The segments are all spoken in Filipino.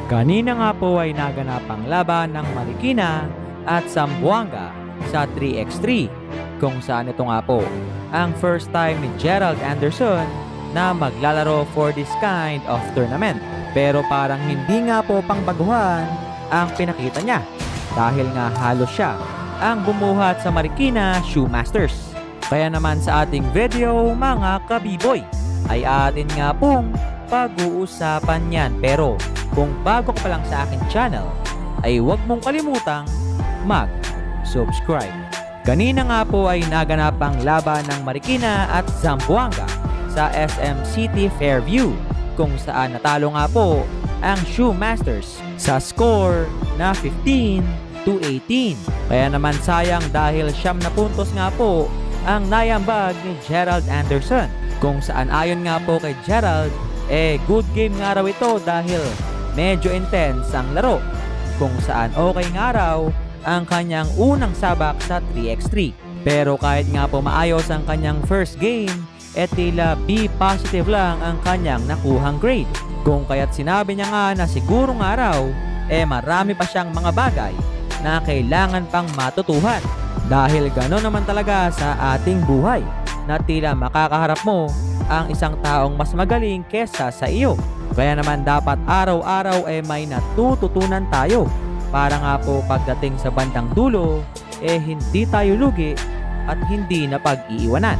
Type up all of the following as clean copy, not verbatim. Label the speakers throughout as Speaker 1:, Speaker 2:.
Speaker 1: Kanina nga po ay naganap ang laban ng Marikina at Zamboanga sa 3x3 kung saan ito nga po ang first time ni Gerald Anderson na maglalaro for this kind of tournament. Pero parang hindi nga po pangbaguhan ang pinakita niya dahil nga halos siya ang bumuhat sa Marikina Shoemasters. Kaya naman sa ating video mga kabiboy ay atin nga pong pag-uusapan yan. Pero kung bago ka pa lang sa akin channel ay huwag mong kalimutang mag-subscribe. Kanina nga po ay naganap ang laban ng Marikina at Zamboanga sa SM City Fairview kung saan natalo nga po ang Shoemasters sa score na 15-18. Kaya naman sayang dahil 9 na puntos nga po ang naiambag ni Gerald Anderson kung saan ayon nga po kay Gerald good game nga raw ito dahil medyo intense ang laro kung saan okay nga raw ang kanyang unang sabak sa 3x3. Pero kahit nga po maayos ang kanyang first game, tila B positive lang ang kanyang nakuhang grade. Kung kaya't sinabi niya nga na siguro nga raw, marami pa siyang mga bagay na kailangan pang matutuhan. Dahil gano'n naman talaga sa ating buhay, na tila makakaharap mo ang isang taong mas magaling kesa sa iyo. Kaya naman dapat araw-araw may natututunan tayo para nga po pagdating sa bandang dulo, hindi tayo lugi at hindi na pag-iiwanan.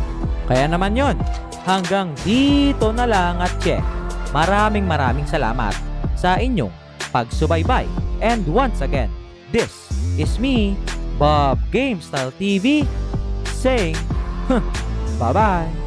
Speaker 1: Kaya naman yon, hanggang dito na lang at maraming salamat sa inyong pagsubaybay. And once again, this is me, Bob GameStyle TV, saying, bye-bye!